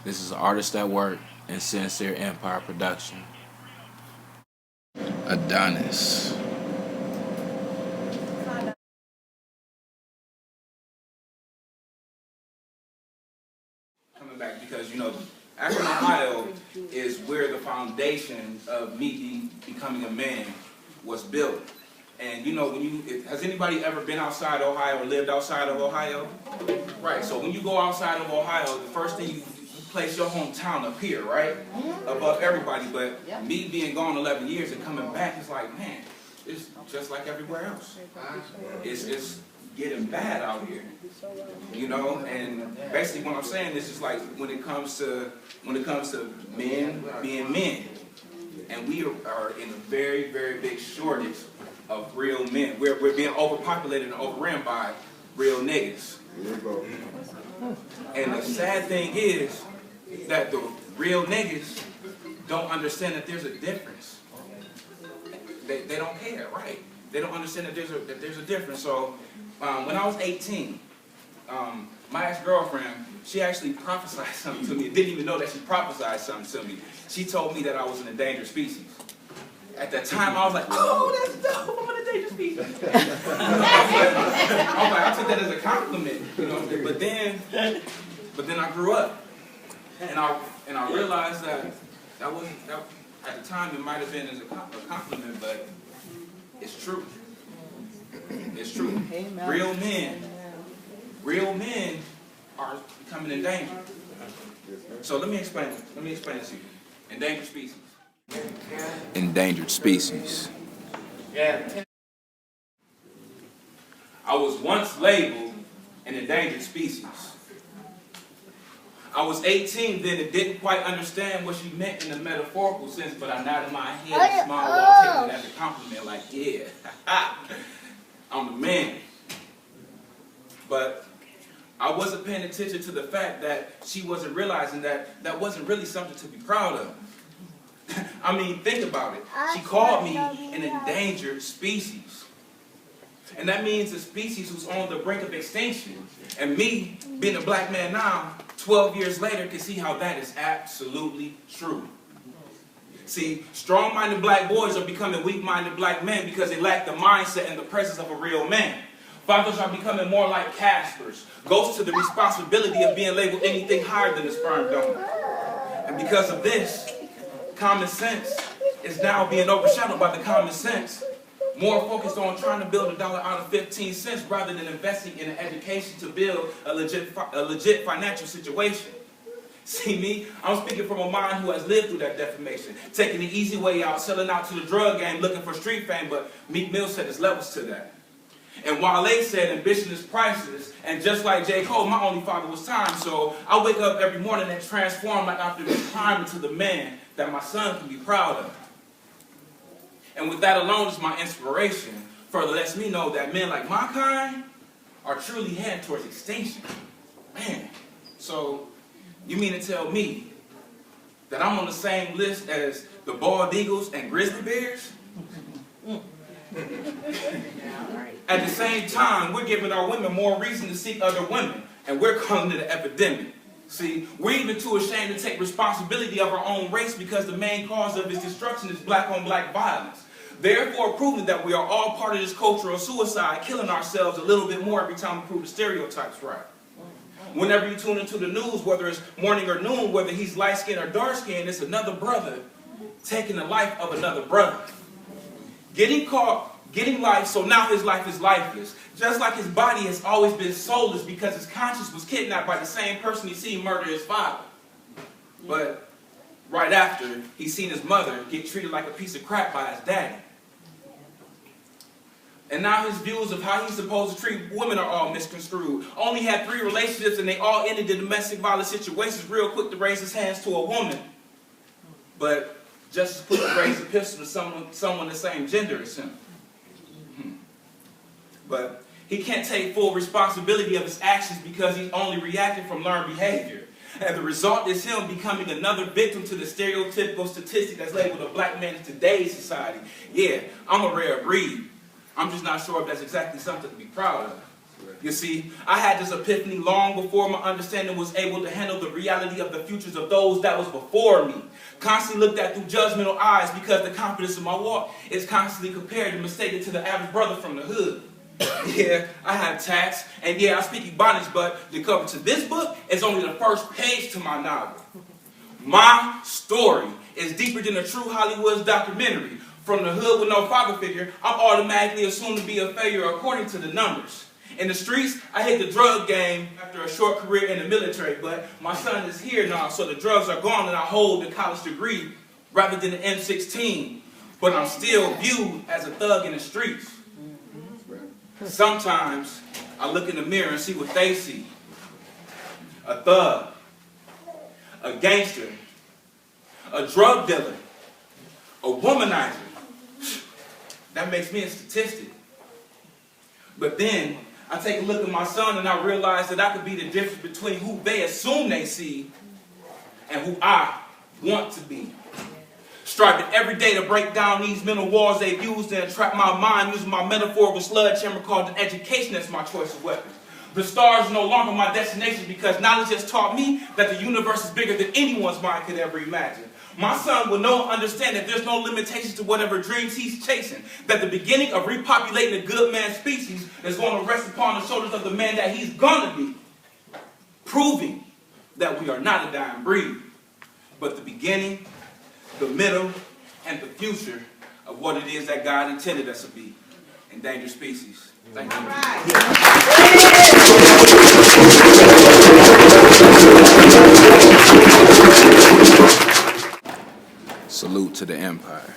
This is Artist at Work and Sincere Empire Production. Adonis. Coming back because, Akron, Ohio is where the foundation of me becoming a man was built. And has anybody ever been outside Ohio or lived outside of Ohio? Right, so when you go outside of Ohio, the first thing you place your hometown up here, right? Above everybody, but me being gone 11 years and coming back, it's like, man, it's just like everywhere else. It's getting bad out here, and basically what I'm saying is just like when it comes to men being men, and we are in a very, very big shortage of real men. We're being overpopulated and overrun by real niggas. And the sad thing is that the real niggas don't understand that there's a difference. They don't care, right? They don't understand that there's a difference. So when I was 18, my ex-girlfriend, she actually prophesied something to me. Didn't even know that she prophesied something to me. She told me that I was an endangered species. At that time, I was like, oh, that's dope, I'm an endangered species. I took that as a compliment, But then I grew up, and I realized that wasn't, at the time, it might have been as a compliment, but it's true. It's true. Amen. Real men are becoming endangered. So let me explain it to you. Endangered species. Endangered species. I was once labeled an endangered species. I was 18 then and didn't quite understand what she meant in the metaphorical sense, but I nodded my head and smiled while taking it as a compliment, like, yeah, I'm the man. But I wasn't paying attention to the fact that she wasn't realizing that wasn't really something to be proud of. I mean, think about it. She called me an endangered species. And that means a species who's on the brink of extinction. And me, being a black man now, 12 years later, can see how that is absolutely true. See, strong-minded black boys are becoming weak-minded black men because they lack the mindset and the presence of a real man. Fathers are becoming more like Caspers, ghosts to the responsibility of being labeled anything higher than a sperm donor. And because of this, common sense is now being overshadowed by the common sense. More focused on trying to build $1 out of 15 cents rather than investing in an education to build a legit financial situation. See me? I'm speaking from a mind who has lived through that defamation, taking the easy way out, selling out to the drug game, looking for street fame, but Meek Mill said there's levels to that. And Wale said ambition is priceless, and just like J. Cole, my only father was time, so I wake up every morning and transform like Optimus Prime into the man that my son can be proud of. And with that alone is my inspiration. Further lets me know that men like my kind are truly heading towards extinction. Man, so you mean to tell me that I'm on the same list as the bald eagles and grizzly bears? At the same time, we're giving our women more reason to seek other women, and we're calling it an epidemic. See, we're even too ashamed to take responsibility of our own race because the main cause of its destruction is black-on-black violence. Therefore, proving that we are all part of this cultural suicide, killing ourselves a little bit more every time we prove the stereotypes right. Whenever you tune into the news, whether it's morning or noon, whether he's light-skinned or dark-skinned, it's another brother taking the life of another brother. Getting life, so now his life is lifeless. Just like his body has always been soulless because his conscience was kidnapped by the same person he seen murder his father. But right after, he's seen his mother get treated like a piece of crap by his daddy. And now his views of how he's supposed to treat women are all misconstrued. Only had 3 relationships and they all ended in domestic violence situations, real quick to raise his hands to a woman. But just as quick to raise a pistol to someone the same gender as him. But he can't take full responsibility of his actions because he's only reacting from learned behavior. And the result is him becoming another victim to the stereotypical statistic that's labeled a black man in today's society. Yeah, I'm a rare breed. I'm just not sure if that's exactly something to be proud of. You see, I had this epiphany long before my understanding was able to handle the reality of the futures of those that was before me. Constantly looked at through judgmental eyes because the confidence of my walk is constantly compared and mistaken to the average brother from the hood. Yeah, I have tats, and yeah, I speak Ebonics, but the cover to this book is only the first page to my novel. My story is deeper than a true Hollywood documentary. From the hood with no father figure, I'm automatically assumed to be a failure according to the numbers. In the streets, I hit the drug game after a short career in the military, but my son is here now, so the drugs are gone and I hold the college degree rather than the M16. But I'm still viewed as a thug in the streets. Sometimes I look in the mirror and see what they see. A thug, a gangster, a drug dealer, a womanizer. That makes me a statistic. But then I take a look at my son and I realize that I could be the difference between who they assume they see and who I want to be. Striving every day to break down these mental walls they've used to entrap my mind using my metaphorical sledgehammer called an education as my choice of weapon. The stars are no longer my destination because knowledge has taught me that the universe is bigger than anyone's mind could ever imagine. My son will know and understand that there's no limitations to whatever dreams he's chasing. That the beginning of repopulating the good man species is going to rest upon the shoulders of the man that he's going to be. Proving that we are not a dying breed, but the beginning, the middle, and the future of what it is that God intended us to be. Endangered species. Thank you. All right. Salute to the empire.